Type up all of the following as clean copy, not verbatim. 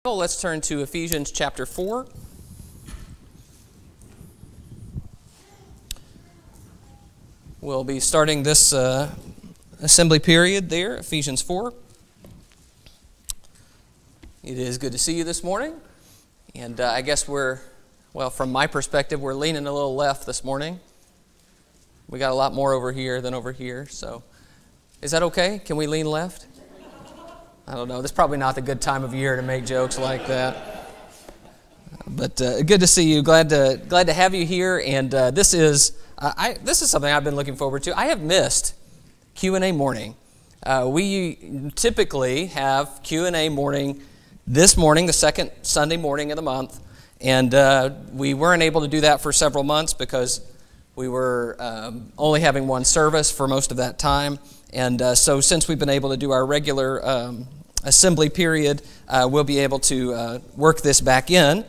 Let's turn to Ephesians chapter 4. We'll be starting this assembly period there, Ephesians 4. It is good to see you this morning. And I guess from my perspective, we're leaning a little left this morning. We got a lot more over here than over here, so is that okay? Can we lean left? I don't know. This is probably not the good time of year to make jokes like that. But good to see you. Glad to have you here. And this is something I've been looking forward to. I have missed Q&A morning. We typically have Q&A morning this morning, the second Sunday morning of the month. And we weren't able to do that for several months because we were only having one service for most of that time. And so since we've been able to do our regular assembly period, we'll be able to work this back in.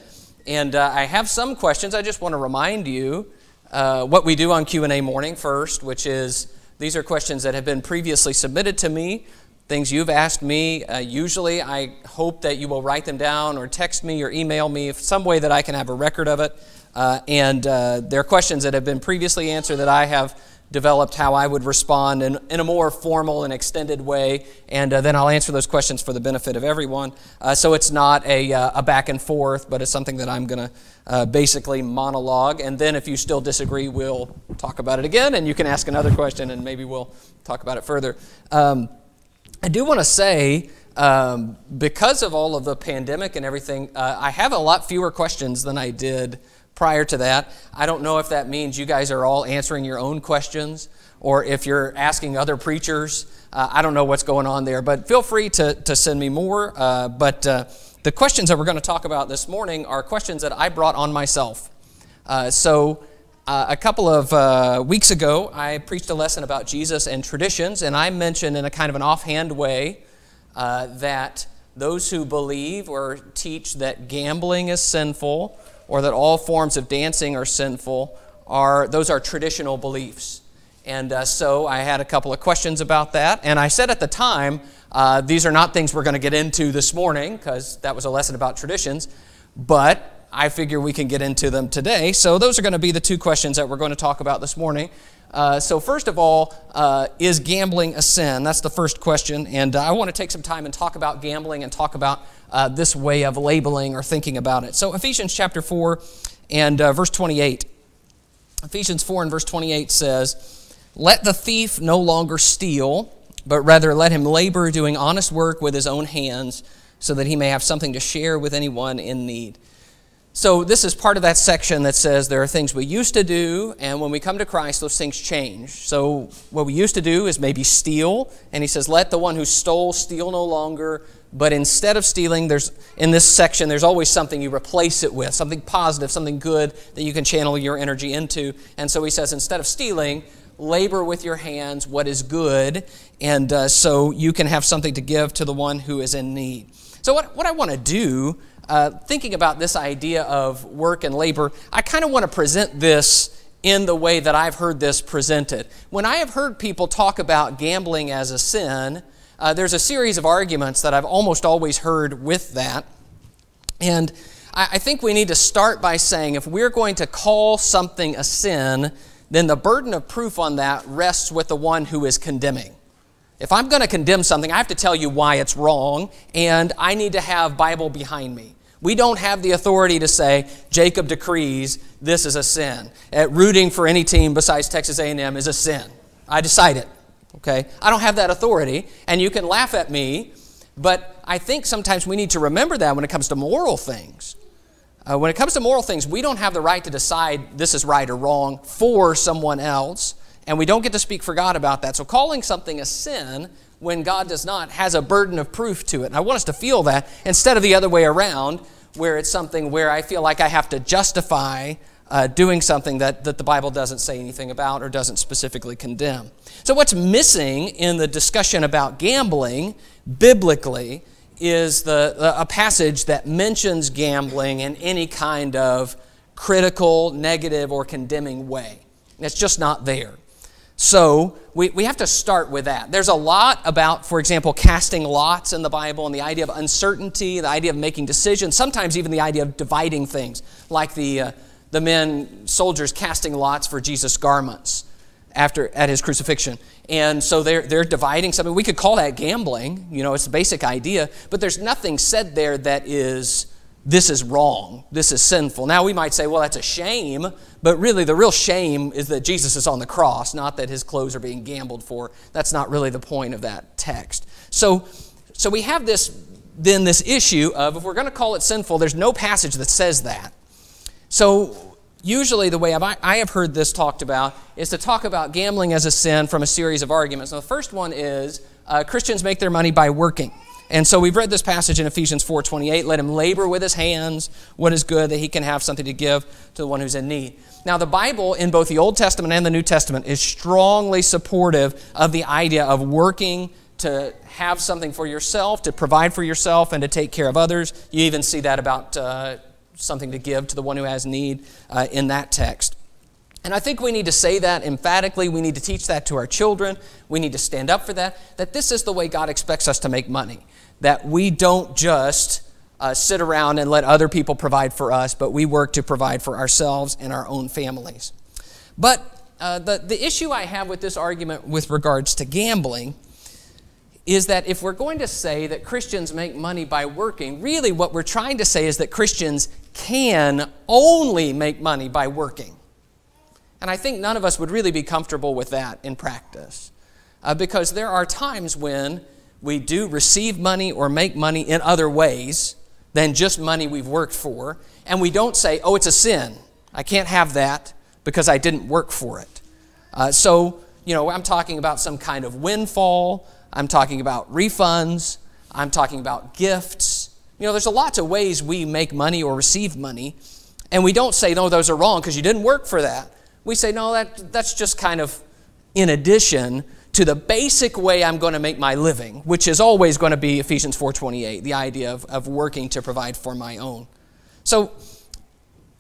And I have some questions. I just want to remind you what we do on Q&A morning first, which is these are questions that have been previously submitted to me, things you've asked me. Usually I hope that you will write them down or text me or email me some way that I can have a record of it. And they're questions that have been previously answered that I have developed how I would respond in a more formal and extended way, and then I'll answer those questions for the benefit of everyone. So it's not a back and forth, but it's something that I'm going to basically monologue, and then if you still disagree, we'll talk about it again, and you can ask another question, and maybe we'll talk about it further. I do want to say, because of all of the pandemic and everything, I have a lot fewer questions than I did prior to that. I don't know if that means you guys are all answering your own questions or if you're asking other preachers. I don't know what's going on there, but feel free to send me more. But the questions that we're going to talk about this morning are questions that I brought on myself. So a couple of weeks ago, I preached a lesson about Jesus and traditions, and I mentioned in a kind of an offhand way that those who believe or teach that gambling is sinful or that all forms of dancing are sinful, those are traditional beliefs. And so I had a couple of questions about that. And I said at the time, these are not things we're going to get into this morning, because that was a lesson about traditions, but I figure we can get into them today. So those are going to be the two questions that we're going to talk about this morning. So first of all, is gambling a sin? That's the first question. And I want to take some time and talk about gambling and talk about this way of labeling or thinking about it. So Ephesians chapter 4 and verse 28. Ephesians 4 and verse 28 says, "Let the thief no longer steal, but rather let him labor doing honest work with his own hands, so that he may have something to share with anyone in need." So this is part of that section that says there are things we used to do, and when we come to Christ, those things change. So what we used to do is maybe steal, and he says, let the one who stole steal no longer, but instead of stealing, in this section, there's always something you replace it with, something positive, something good that you can channel your energy into. And so he says, instead of stealing, labor with your hands what is good, and so you can have something to give to the one who is in need. So what I want to do, thinking about this idea of work and labor, I kind of want to present this in the way that I've heard this presented. When I have heard people talk about gambling as a sin, there's a series of arguments that I've almost always heard with that. And I think we need to start by saying if we're going to call something a sin, then the burden of proof on that rests with the one who is condemning. If I'm going to condemn something, I have to tell you why it's wrong, and I need to have Bible behind me. We don't have the authority to say, Jacob decrees this is a sin. Rooting for any team besides Texas A&M is a sin. I decide it, okay? I don't have that authority, and you can laugh at me, but I think sometimes we need to remember that when it comes to moral things. When it comes to moral things, we don't have the right to decide this is right or wrong for someone else, and we don't get to speak for God about that. So calling something a sin when God does not has a burden of proof to it. And I want us to feel that instead of the other way around, where it's something where I feel like I have to justify doing something that the Bible doesn't say anything about or doesn't specifically condemn. So what's missing in the discussion about gambling biblically is a passage that mentions gambling in any kind of critical, negative, or condemning way. It's just not there. So we have to start with that. There's a lot about, for example, casting lots in the Bible and the idea of uncertainty, the idea of making decisions, sometimes even the idea of dividing things, like the soldiers casting lots for Jesus' garments at his crucifixion. And so they're dividing something. We could call that gambling. It's the basic idea. But there's nothing said there that this is wrong, this is sinful. Now we might say, well, that's a shame, but really the real shame is that Jesus is on the cross, not that his clothes are being gambled for. That's not really the point of that text. So we have this issue of, if we're going to call it sinful, there's no passage that says that. So usually the way I have heard this talked about is to talk about gambling as a sin from a series of arguments. Now the first one is Christians make their money by working. And so we've read this passage in Ephesians 4:28, let him labor with his hands what is good, that he can have something to give to the one who's in need. Now the Bible, in both the Old Testament and the New Testament, is strongly supportive of the idea of working to have something for yourself, to provide for yourself, and to take care of others. You even see that about something to give to the one who has need in that text. And I think we need to say that emphatically. We need to teach that to our children. We need to stand up for that this is the way God expects us to make money. That we don't just sit around and let other people provide for us, but we work to provide for ourselves and our own families. But the issue I have with this argument with regards to gambling is that if we're going to say that Christians make money by working, really what we're trying to say is that Christians can only make money by working. And I think none of us would really be comfortable with that in practice. Because there are times when we do receive money or make money in other ways than just money we've worked for. And we don't say, oh, it's a sin. I can't have that because I didn't work for it. I'm talking about some kind of windfall. I'm talking about refunds. I'm talking about gifts. There's a lot of ways we make money or receive money. And we don't say, no, those are wrong because you didn't work for that. We say, no, that's just kind of in addition to the basic way I'm going to make my living, which is always going to be Ephesians 4:28, the idea of working to provide for my own. So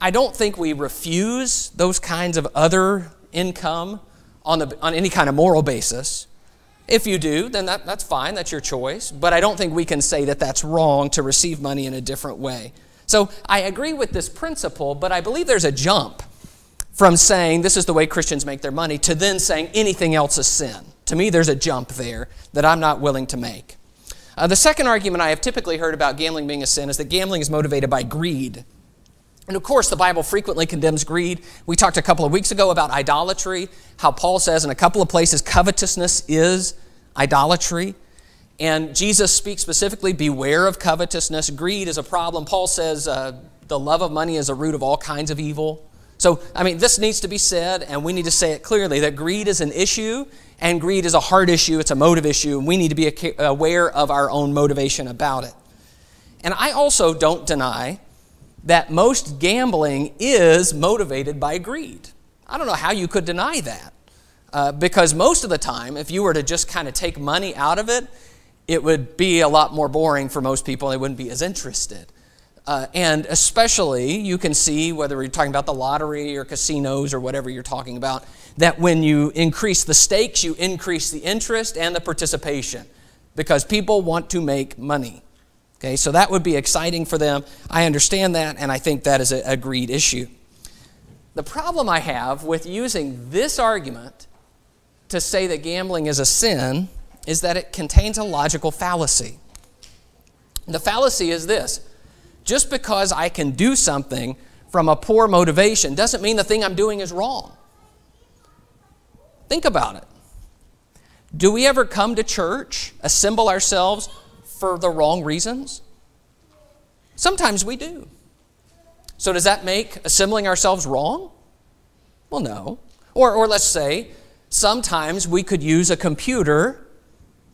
I don't think we refuse those kinds of other income on any kind of moral basis. If you do, then that's fine, that's your choice. But I don't think we can say that that's wrong to receive money in a different way. So I agree with this principle, but I believe there's a jump from saying this is the way Christians make their money to then saying anything else is sin. To me, there's a jump there that I'm not willing to make. The second argument I have typically heard about gambling being a sin is that gambling is motivated by greed. And of course, the Bible frequently condemns greed. We talked a couple of weeks ago about idolatry, how Paul says in a couple of places covetousness is idolatry. And Jesus speaks specifically, beware of covetousness. Greed is a problem. Paul says the love of money is a root of all kinds of evil. So, this needs to be said, and we need to say it clearly, that greed is an issue, and greed is a heart issue, it's a motive issue, and we need to be aware of our own motivation about it. And I also don't deny that most gambling is motivated by greed. I don't know how you could deny that, because most of the time, if you were to just kind of take money out of it, it would be a lot more boring for most people, and they wouldn't be as interested. And especially, you can see, whether you're talking about the lottery or casinos or whatever you're talking about, that when you increase the stakes, you increase the interest and the participation because people want to make money. Okay, so that would be exciting for them. I understand that, and I think that is a greed issue. The problem I have with using this argument to say that gambling is a sin is that it contains a logical fallacy. The fallacy is this. Just because I can do something from a poor motivation doesn't mean the thing I'm doing is wrong. Think about it. Do we ever come to church, assemble ourselves for the wrong reasons? Sometimes we do. So does that make assembling ourselves wrong? Well, no. Or let's say, sometimes we could use a computer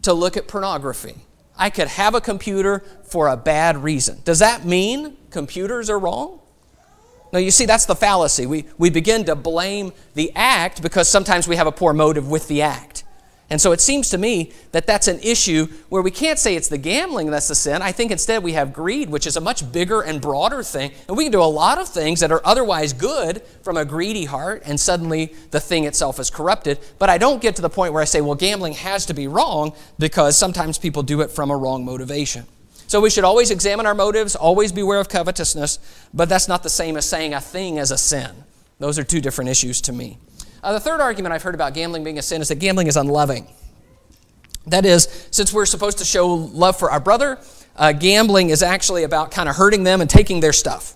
to look at pornography. I could have a computer for a bad reason. Does that mean computers are wrong? No, you see, that's the fallacy. We begin to blame the act because sometimes we have a poor motive with the act. And so it seems to me that that's an issue where we can't say it's the gambling that's the sin. I think instead we have greed, which is a much bigger and broader thing. And we can do a lot of things that are otherwise good from a greedy heart, and suddenly the thing itself is corrupted. But I don't get to the point where I say, well, gambling has to be wrong, because sometimes people do it from a wrong motivation. So we should always examine our motives, always beware of covetousness, but that's not the same as saying a thing as a sin. Those are two different issues to me. The third argument I've heard about gambling being a sin is that gambling is unloving. That is, since we're supposed to show love for our brother, gambling is actually about kind of hurting them and taking their stuff.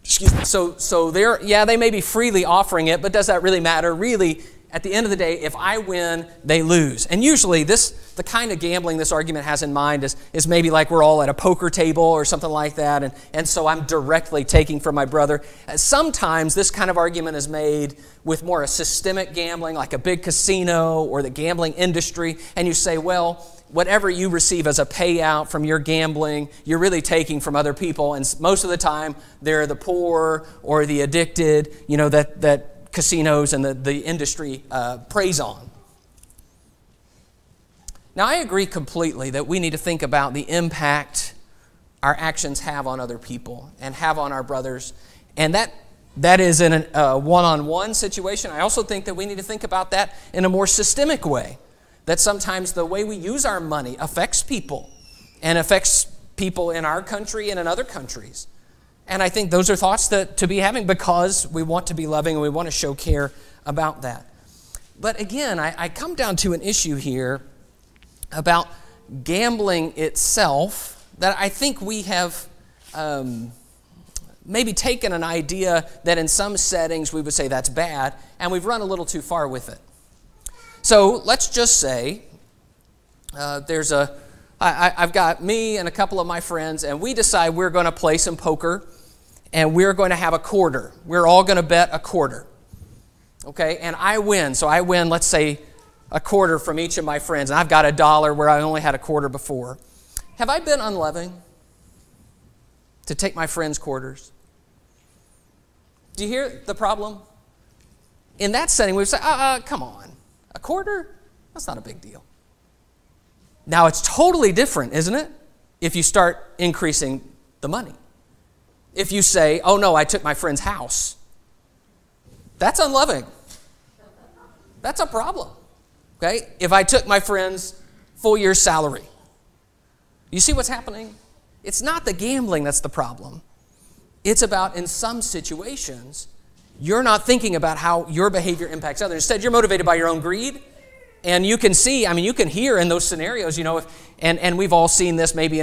Excuse me. So they may be freely offering it, but does that really matter? Really, at the end of the day, if I win, they lose. And usually the kind of gambling this argument has in mind is maybe like we're all at a poker table or something like that, and so I'm directly taking from my brother. Sometimes this kind of argument is made with more a systemic gambling, like a big casino or the gambling industry, and you say, well, whatever you receive as a payout from your gambling, you're really taking from other people, and most of the time they're the poor or the addicted, that casinos and the industry preys on. Now, I agree completely that we need to think about the impact our actions have on other people and have on our brothers, and that is in a one-on-one situation. I also think that we need to think about that in a more systemic way, that sometimes the way we use our money affects people and affects people in our country and in other countries. And I think those are thoughts to be having, because we want to be loving and we want to show care about that. But again, I come down to an issue here about gambling itself that I think we have maybe taken an idea that in some settings we would say that's bad, and we've run a little too far with it. So let's just say I've got me and a couple of my friends, and we decide we're going to play some poker, and we're going to have a quarter. We're all going to bet a quarter. Okay, and I win. So I win, let's say, a quarter from each of my friends, and I've got $1 where I only had a quarter before. Have I been unloving to take my friends' quarters? Do you hear the problem? In that setting, we would say, come on, a quarter? That's not a big deal. Now, it's totally different, isn't it, if you start increasing the money. If you say, oh no, I took my friend's house. That's unloving. That's a problem. Okay? If I took my friend's full year's salary. You see what's happening? It's not the gambling that's the problem. It's about, in some situations, you're not thinking about how your behavior impacts others. Instead, you're motivated by your own greed. And you can see, you can hear in those scenarios, and we've all seen this maybe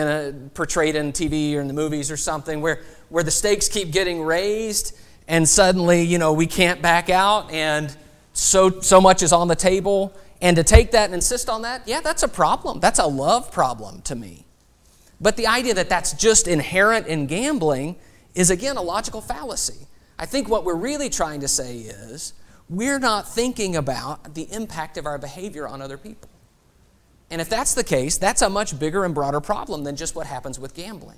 portrayed in TV or in the movies or something, where the stakes keep getting raised, and suddenly, we can't back out, and so much is on the table. And to take that and insist on that, yeah, that's a problem. That's a love problem to me. But the idea that that's just inherent in gambling is, again, a logical fallacy. I think what we're really trying to say is, we're not thinking about the impact of our behavior on other people. And if that's the case, that's a much bigger and broader problem than just what happens with gambling.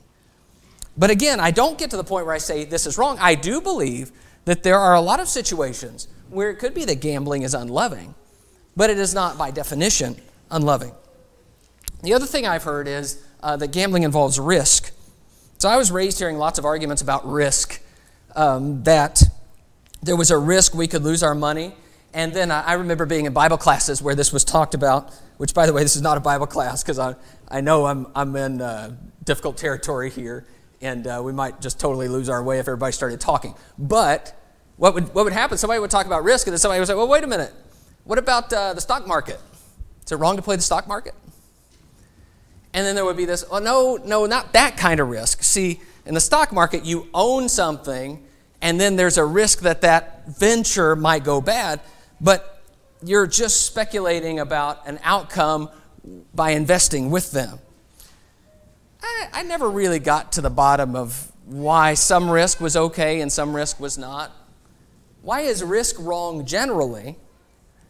But again, I don't get to the point where I say this is wrong. I do believe that there are a lot of situations where it could be that gambling is unloving, but it is not by definition unloving. The other thing I've heard is that gambling involves risk. So I was raised hearing lots of arguments about risk, that there was a risk we could lose our money. And then I remember being in Bible classes where this was talked about, which, by the way, this is not a Bible class, because I know I'm in difficult territory here, and we might just totally lose our way if everybody started talking. But what would happen? Somebody would talk about risk, and then somebody would say, well, wait a minute. What about the stock market? Is it wrong to play the stock market? And then there would be this, oh, no, not that kind of risk. See, in the stock market, you own something, and then there's a risk that venture might go bad, but you're just speculating about an outcome by investing with them. I never really got to the bottom of why some risk was okay and some risk was not. Why is risk wrong generally?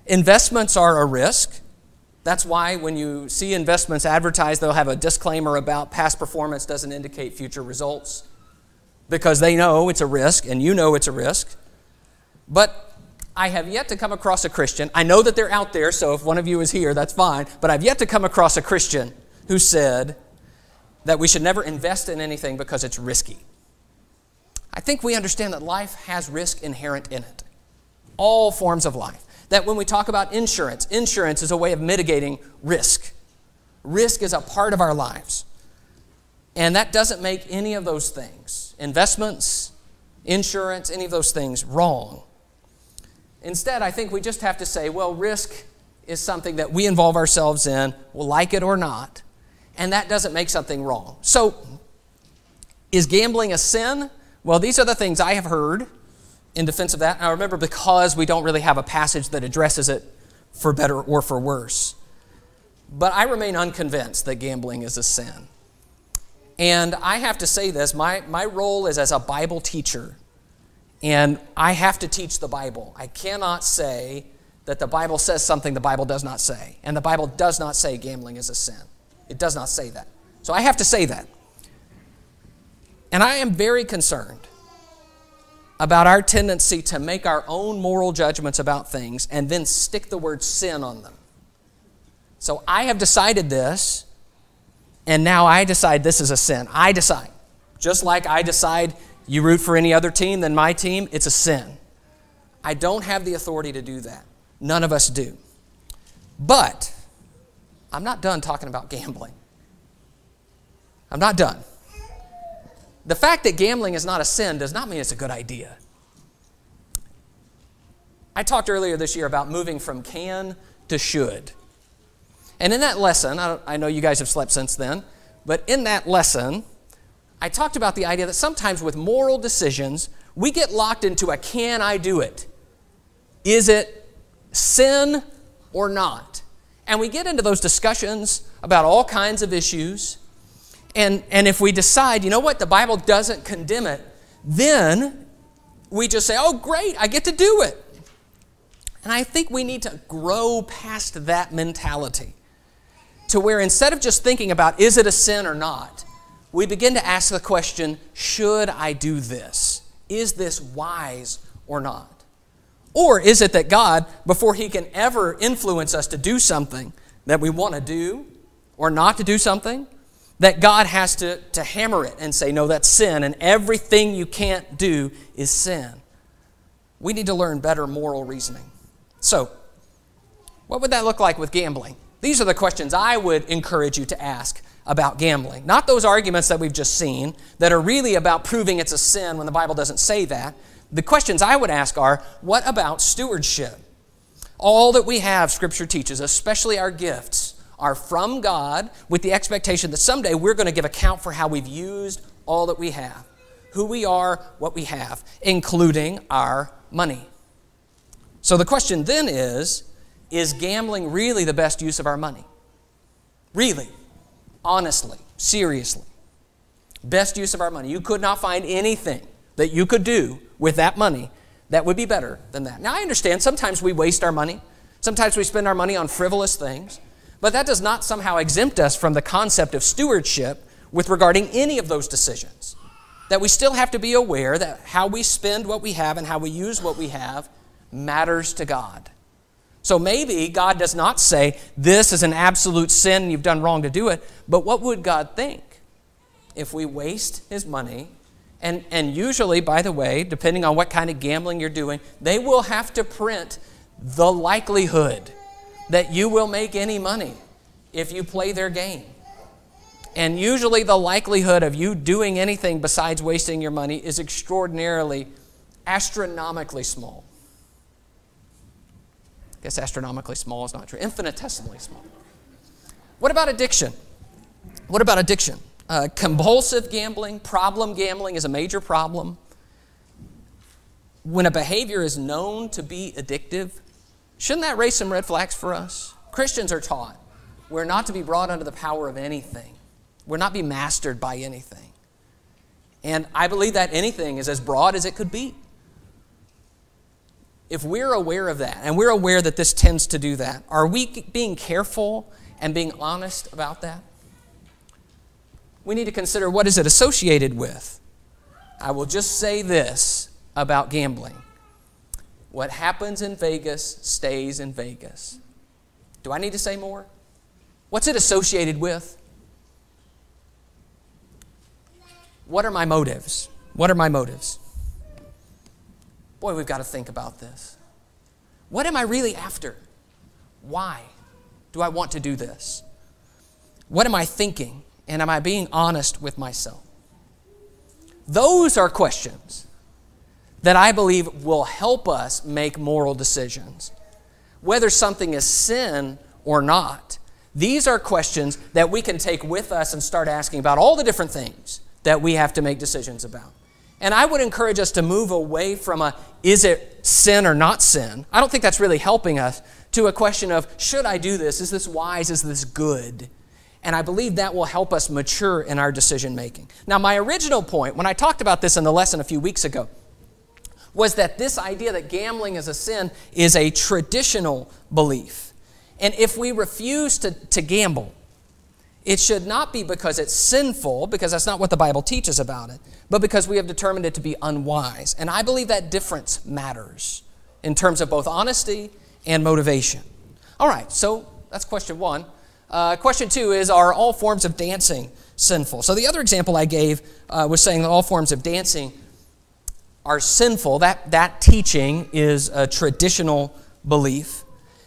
Investments are a risk. That's why when you see investments advertised, they'll have a disclaimer about past performance doesn't indicate future results, because they know it's a risk and you know it's a risk. But I have yet to come across a Christian. I know that they're out there, so if one of you is here, that's fine. But I've yet to come across a Christian who said that we should never invest in anything because it's risky. I think we understand that life has risk inherent in it. All forms of life. That when we talk about insurance, insurance is a way of mitigating risk. Risk is a part of our lives. And that doesn't make any of those things, investments, insurance, any of those things, wrong. Instead, I think we just have to say, well, risk is something that we involve ourselves in, we'll like it or not, and that doesn't make something wrong. So, is gambling a sin? Well, these are the things I have heard in defense of that. And I remember, because we don't really have a passage that addresses it for better or for worse. But I remain unconvinced that gambling is a sin. And I have to say this, my role is as a Bible teacher. And I have to teach the Bible. I cannot say that the Bible says something the Bible does not say. And the Bible does not say gambling is a sin. It does not say that. So I have to say that. And I am very concerned about our tendency to make our own moral judgments about things and then stick the word sin on them. So I have decided this, and now I decide this is a sin. I decide. Just like I decide you root for any other team than my team, it's a sin. I don't have the authority to do that. None of us do. But I'm not done talking about gambling. I'm not done. The fact that gambling is not a sin does not mean it's a good idea. I talked earlier this year about moving from can to should. And in that lesson, I know you guys have slept since then, but in that lesson, I talked about the idea that sometimes with moral decisions, we get locked into a can I do it? Is it sin or not? And we get into those discussions about all kinds of issues. And if we decide, you know what, the Bible doesn't condemn it, then we just say, oh, great, I get to do it. And I think we need to grow past that mentality to where instead of just thinking about, is it a sin or not, we begin to ask the question, should I do this? Is this wise or not? Or is it that God, before He can ever influence us to do something that we want to do or not to do something, that God has to hammer it and say, no, that's sin, and everything you can't do is sin. We need to learn better moral reasoning. So, what would that look like with gambling? These are the questions I would encourage you to ask about gambling. Not those arguments that we've just seen that are really about proving it's a sin when the Bible doesn't say that. The questions I would ask are, what about stewardship? All that we have, Scripture teaches, especially our gifts, are from God with the expectation that someday we're going to give account for how we've used all that we have, who we are, what we have, including our money. So the question then is gambling really the best use of our money? Really? Honestly? Seriously? Best use of our money? You could not find anything that you could do with that money that would be better than that. Now I understand sometimes we waste our money. Sometimes we spend our money on frivolous things. But that does not somehow exempt us from the concept of stewardship with regarding any of those decisions. That we still have to be aware that how we spend what we have and how we use what we have matters to God. So maybe God does not say, this is an absolute sin and you've done wrong to do it, but what would God think if we waste His money? And usually, by the way, depending on what kind of gambling you're doing, they will have to print the likelihood that you will make any money if you play their game. And usually the likelihood of you doing anything besides wasting your money is extraordinarily, astronomically small. I guess astronomically small is not true. Infinitesimally small. What about addiction? What about addiction? Compulsive gambling, problem gambling is a major problem. When a behavior is known to be addictive, shouldn't that raise some red flags for us? Christians are taught we're not to be brought under the power of anything. We're not to be mastered by anything. And I believe that anything is as broad as it could be. If we're aware of that, and we're aware that this tends to do that, are we being careful and being honest about that? We need to consider, what is it associated with? I will just say this about gambling. what happens in Vegas stays in Vegas. Do I need to say more? What's it associated with? What are my motives? What are my motives? Boy, we've got to think about this. What am I really after? Why do I want to do this? What am I thinking? And am I being honest with myself? Those are questions that I believe will help us make moral decisions. Whether something is sin or not, these are questions that we can take with us and start asking about all the different things that we have to make decisions about. And I would encourage us to move away from is it sin or not sin? I don't think that's really helping us, to a question of, should I do this? Is this wise? Is this good? And I believe that will help us mature in our decision making. Now, my original point, when I talked about this in the lesson a few weeks ago, was that this idea that gambling is a sin is a traditional belief. And if we refuse to gamble, it should not be because it's sinful, because that's not what the Bible teaches about it, but because we have determined it to be unwise. And I believe that difference matters in terms of both honesty and motivation. All right, so that's question one. Question two is, are all forms of dancing sinful? So the other example I gave was saying that all forms of dancing are sinful. That teaching is a traditional belief.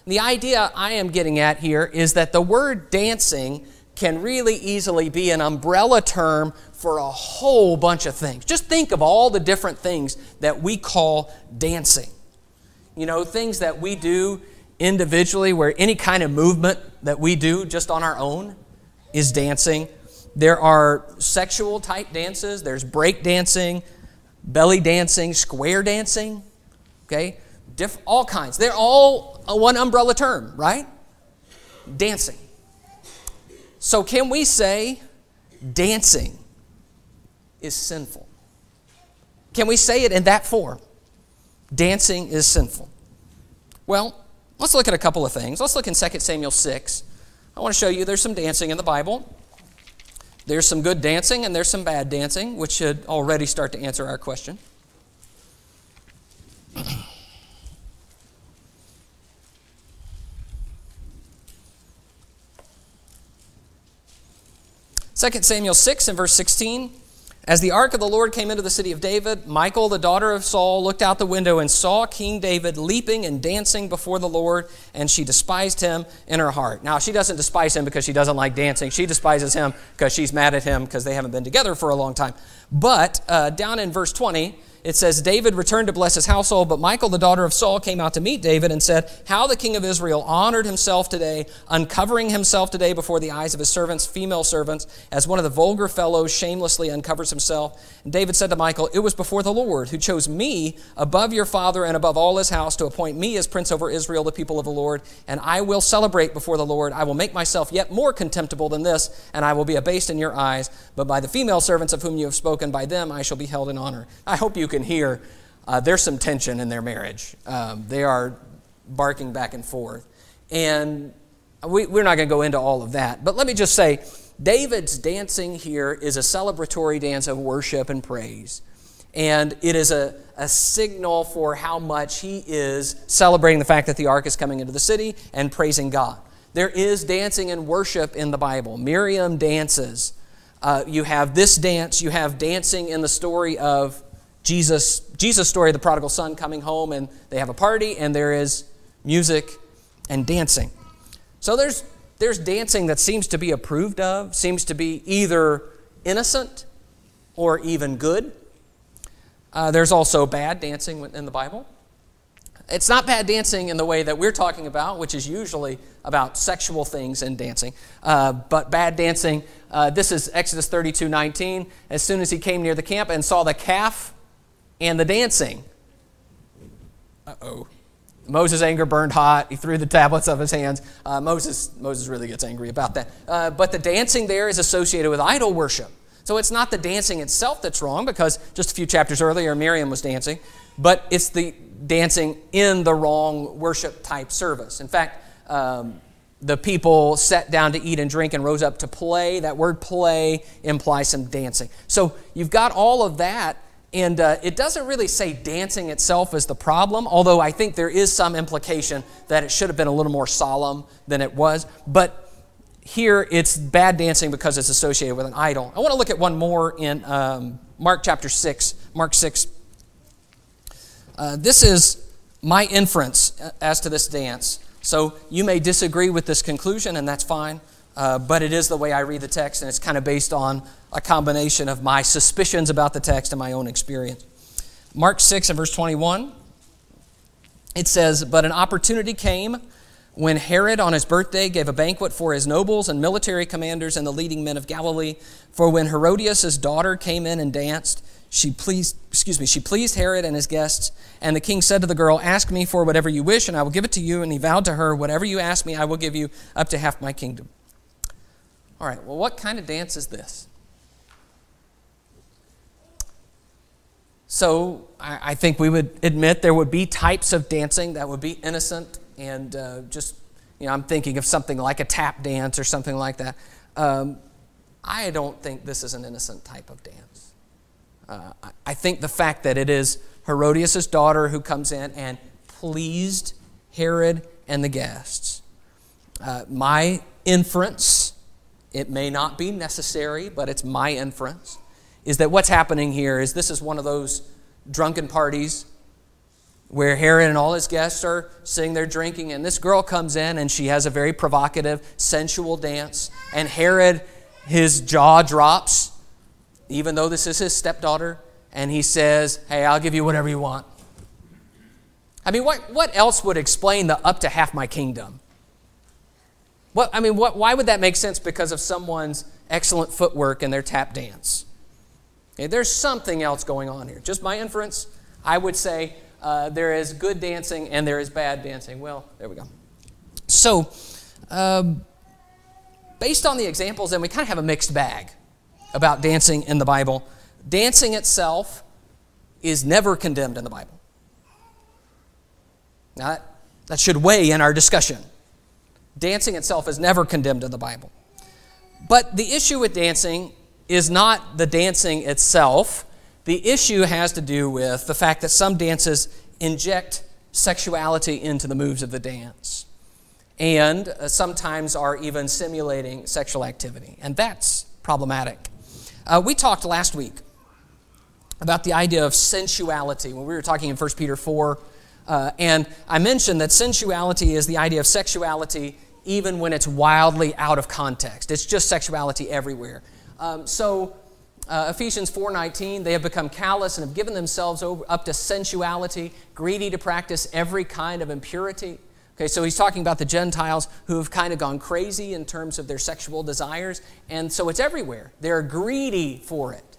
The idea I am getting at here is that the word dancing can really easily be an umbrella term for a whole bunch of things. Just think of all the different things that we call dancing. You know, things that we do individually, where any kind of movement that we do just on our own is dancing. There are sexual type dances. There's break dancing, belly dancing, square dancing, okay? All kinds. They're all one umbrella term, right? Dancing. So can we say dancing is sinful? Can we say it in that form? Dancing is sinful. Well, let's look at a couple of things. Let's look in 2 Samuel 6. I want to show you there's some dancing in the Bible. There's some good dancing and there's some bad dancing, which should already start to answer our question. 2 Samuel 6 and verse 16, as the ark of the Lord came into the city of David, Michal, the daughter of Saul, looked out the window and saw King David leaping and dancing before the Lord, and she despised him in her heart. Now, she doesn't despise him because she doesn't like dancing. She despises him because she's mad at him because they haven't been together for a long time. But down in verse 20, it says, David returned to bless his household, but Michal, the daughter of Saul, came out to meet David and said, how the king of Israel honored himself today, uncovering himself today before the eyes of his servants, female servants, as one of the vulgar fellows shamelessly uncovers himself. And David said to Michal, it was before the Lord who chose me above your father and above all his house to appoint me as prince over Israel, the people of the Lord. And I will celebrate before the Lord. I will make myself yet more contemptible than this, and I will be abased in your eyes. But by the female servants of whom you have spoken, by them I shall be held in honor. I hope you can hear there's some tension in their marriage. They are barking back and forth. And we're not going to go into all of that. But let me just say, David's dancing here is a celebratory dance of worship and praise. And it is a signal for how much he is celebrating the fact that the ark is coming into the city and praising God. There is dancing and worship in the Bible. Miriam dances. You have this dance. You have dancing in the story of Jesus' story of the prodigal son coming home, and they have a party, and there is music and dancing. So there's dancing that seems to be approved of, seems to be either innocent or even good. There's also bad dancing in the Bible. It's not bad dancing in the way that we're talking about, which is usually about sexual things and dancing. But bad dancing, this is Exodus 32:19. As soon as he came near the camp and saw the calf and the dancing. Moses' anger burned hot. He threw the tablets of his hands. Moses really gets angry about that. But the dancing there is associated with idol worship. So it's not the dancing itself that's wrong, because just a few chapters earlier, Miriam was dancing. But it's the dancing in the wrong worship type service. In fact, the people sat down to eat and drink and rose up to play. That word play implies some dancing. So you've got all of that. And it doesn't really say dancing itself is the problem, although I think there is some implication that it should have been a little more solemn than it was. But here it's bad dancing because it's associated with an idol. I want to look at one more in Mark chapter 6, Mark 6. This is my inference as to this dance. So you may disagree with this conclusion, and that's fine. But it is the way I read the text, and it's kind of based on a combination of my suspicions about the text and my own experience. Mark 6 and verse 21, it says, "But an opportunity came when Herod on his birthday gave a banquet for his nobles and military commanders and the leading men of Galilee. For when Herodias' daughter came in and danced, she pleased Herod and his guests. And the king said to the girl, 'Ask me for whatever you wish, and I will give it to you.' And he vowed to her, 'Whatever you ask me, I will give you up to half my kingdom.'" All right, well, what kind of dance is this? So I think we would admit there would be types of dancing that would be innocent and I'm thinking of something like a tap dance or something like that. I don't think this is an innocent type of dance. I think the fact that it is Herodias' daughter who comes in and pleased Herod and the guests. My inference, it may not be necessary, but it's my inference, is that what's happening here is this is one of those drunken parties where Herod and all his guests are sitting there drinking, and this girl comes in and she has a very provocative, sensual dance, and Herod, his jaw drops, even though this is his stepdaughter, and he says, "Hey, I'll give you whatever you want." I mean, what else would explain the "up to half my kingdom"? Why would that make sense because of someone's excellent footwork and their tap dance? Okay, there's something else going on here. Just my inference, I would say there is good dancing and there is bad dancing. Well, there we go. So, based on the examples, then we kind of have a mixed bag about dancing in the Bible. Dancing itself is never condemned in the Bible. Now, that should weigh in our discussion. Dancing itself is never condemned in the Bible. But the issue with dancing is not the dancing itself. The issue has to do with the fact that some dances inject sexuality into the moves of the dance and sometimes are even simulating sexual activity. And that's problematic. We talked last week about the idea of sensuality when we were talking in 1 Peter 4. And I mentioned that sensuality is the idea of sexuality even when it's wildly out of context. It's just sexuality everywhere. Ephesians 4:19, they have become callous and have given themselves up to sensuality, greedy to practice every kind of impurity. Okay, so he's talking about the Gentiles who have kind of gone crazy in terms of their sexual desires, and so it's everywhere. They're greedy for it.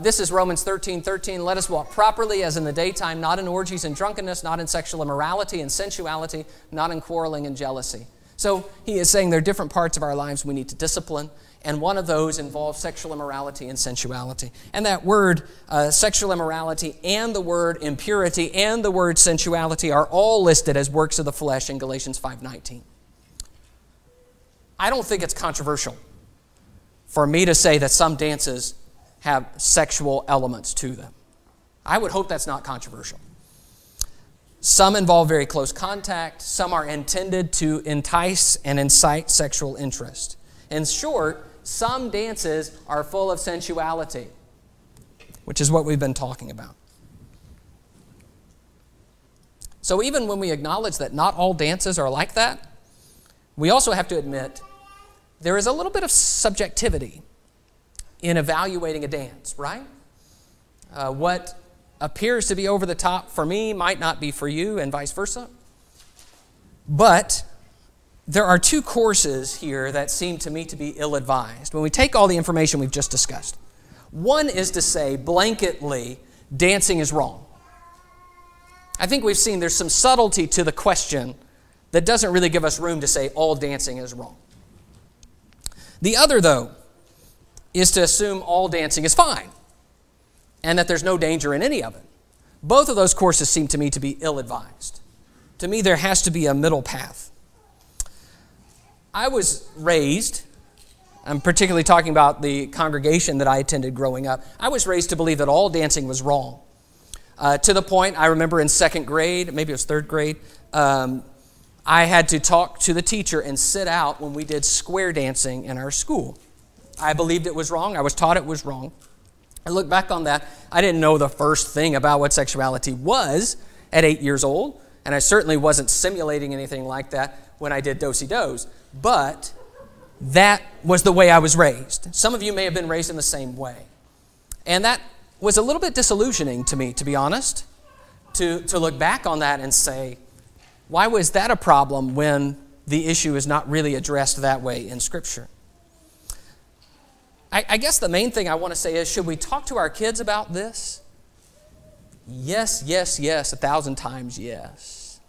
This is Romans 13:13. "Let us walk properly as in the daytime, not in orgies and drunkenness, not in sexual immorality and sensuality, not in quarreling and jealousy." So he is saying there are different parts of our lives we need to discipline, and one of those involves sexual immorality and sensuality. And that word sexual immorality and the word impurity and the word sensuality are all listed as works of the flesh in Galatians 5:19. I don't think it's controversial for me to say that some dances have sexual elements to them. I would hope that's not controversial. Some involve very close contact. Some are intended to entice and incite sexual interest. In short, some dances are full of sensuality, which is what we've been talking about. So even when we acknowledge that not all dances are like that, we also have to admit there is a little bit of subjectivity in evaluating a dance, right? What appears to be over the top for me might not be for you, and vice versa. But there are two courses here that seem to me to be ill-advised when we take all the information we've just discussed. One is to say, blanketly, dancing is wrong. I think we've seen there's some subtlety to the question that doesn't really give us room to say all dancing is wrong. The other, though, is to assume all dancing is fine and that there's no danger in any of it. Both of those courses seem to me to be ill-advised. To me, there has to be a middle path. I was raised I'm particularly talking about the congregation that I attended growing up. I was raised to believe that all dancing was wrong. To the point, I remember in second grade, maybe it was third grade, I had to talk to the teacher and sit out when we did square dancing in our school. I believed it was wrong. I was taught it was wrong. I look back on that. I didn't know the first thing about what sexuality was at 8 years old, and I certainly wasn't simulating anything like that when I did do-si-dos. But that was the way I was raised. Some of you may have been raised in the same way. And that was a little bit disillusioning to me, to be honest, to look back on that and say, why was that a problem when the issue is not really addressed that way in Scripture? I guess the main thing I want to say is, should we talk to our kids about this? Yes, yes, yes, 1,000 times yes.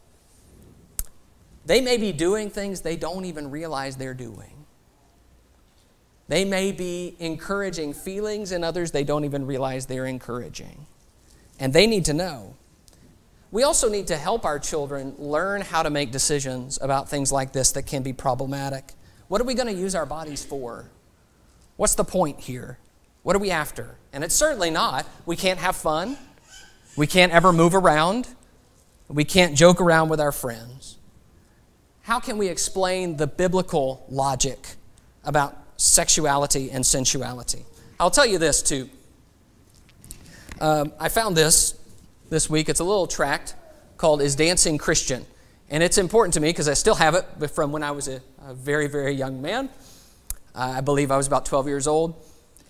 They may be doing things they don't even realize they're doing. They may be encouraging feelings in others they don't even realize they're encouraging. And they need to know. We also need to help our children learn how to make decisions about things like this that can be problematic. What are we going to use our bodies for? What's the point here? What are we after? And it's certainly not, we can't have fun. We can't ever move around. We can't joke around with our friends. How can we explain the biblical logic about sexuality and sensuality? I'll tell you this too. I found this week. It's a little tract called Is Dancing Christian? And it's important to me because I still have it from when I was a very, very young man. I believe I was about 12 years old.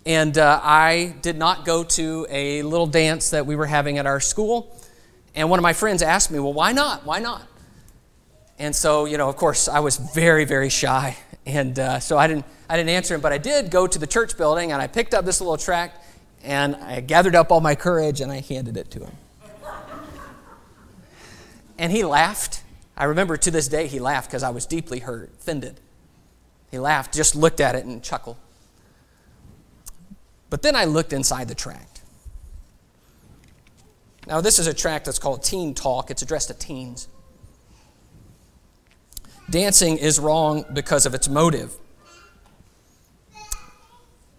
And I did not go to a little dance that we were having at our school. And one of my friends asked me, well, why not? Why not? And so, of course, I was very, very shy. And so I didn't answer him, but I did go to the church building, and I picked up this little tract, and I gathered up all my courage, and I handed it to him. And he laughed. I remember to this day he laughed because I was deeply hurt, offended. He laughed, just looked at it and chuckled. But then I looked inside the tract. Now, this is a tract that's called Teen Talk. It's addressed to teens. Dancing is wrong because of its motive.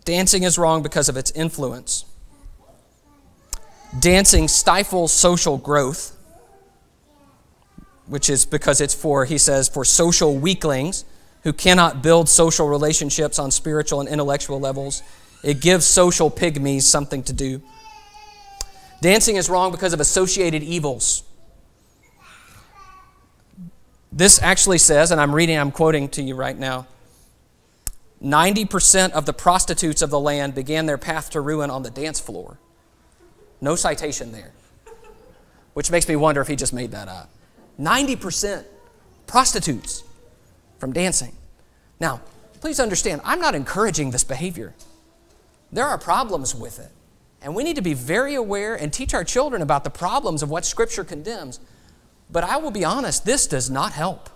Dancing is wrong because of its influence. Dancing stifles social growth, which is because it's for, he says, for social weaklings who cannot build social relationships on spiritual and intellectual levels. It gives social pygmies something to do. Dancing is wrong because of associated evils. This actually says, and I'm quoting to you right now, 90% of the prostitutes of the land began their path to ruin on the dance floor. No citation there, which makes me wonder if he just made that up. 90% prostitutes from dancing. Now, please understand, I'm not encouraging this behavior. There are problems with it. And we need to be very aware and teach our children about the problems of what Scripture condemns. But I will be honest, this does not help.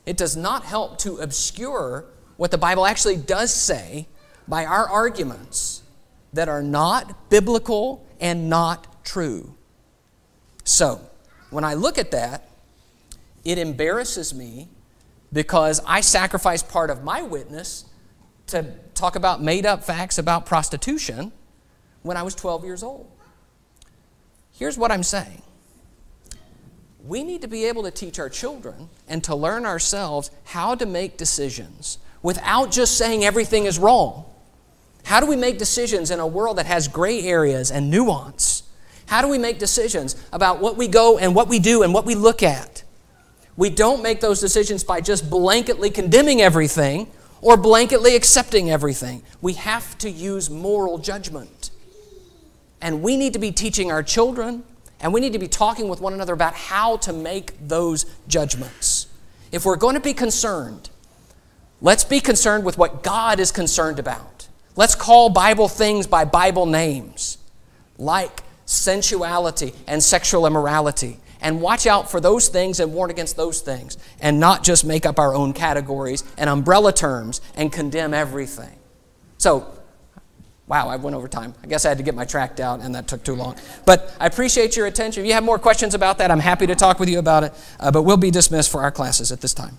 It does not help to obscure what the Bible actually does say by our arguments that are not biblical and not true. So, when I look at that, it embarrasses me because I sacrificed part of my witness to talk about made-up facts about prostitution when I was 12 years old. Here's what I'm saying. We need to be able to teach our children and to learn ourselves how to make decisions without just saying everything is wrong. How do we make decisions in a world that has gray areas and nuance? How do we make decisions about what we go and what we do and what we look at? We don't make those decisions by just blanketly condemning everything or blanketly accepting everything. We have to use moral judgment. And we need to be teaching our children, and we need to be talking with one another about how to make those judgments. If we're going to be concerned, let's be concerned with what God is concerned about. Let's call Bible things by Bible names, like sensuality and sexual immorality. And watch out for those things and warn against those things. And not just make up our own categories and umbrella terms and condemn everything. So, wow, I went over time. I guess I had to get my tract out and that took too long. But I appreciate your attention. If you have more questions about that, I'm happy to talk with you about it. But we'll be dismissed for our classes at this time.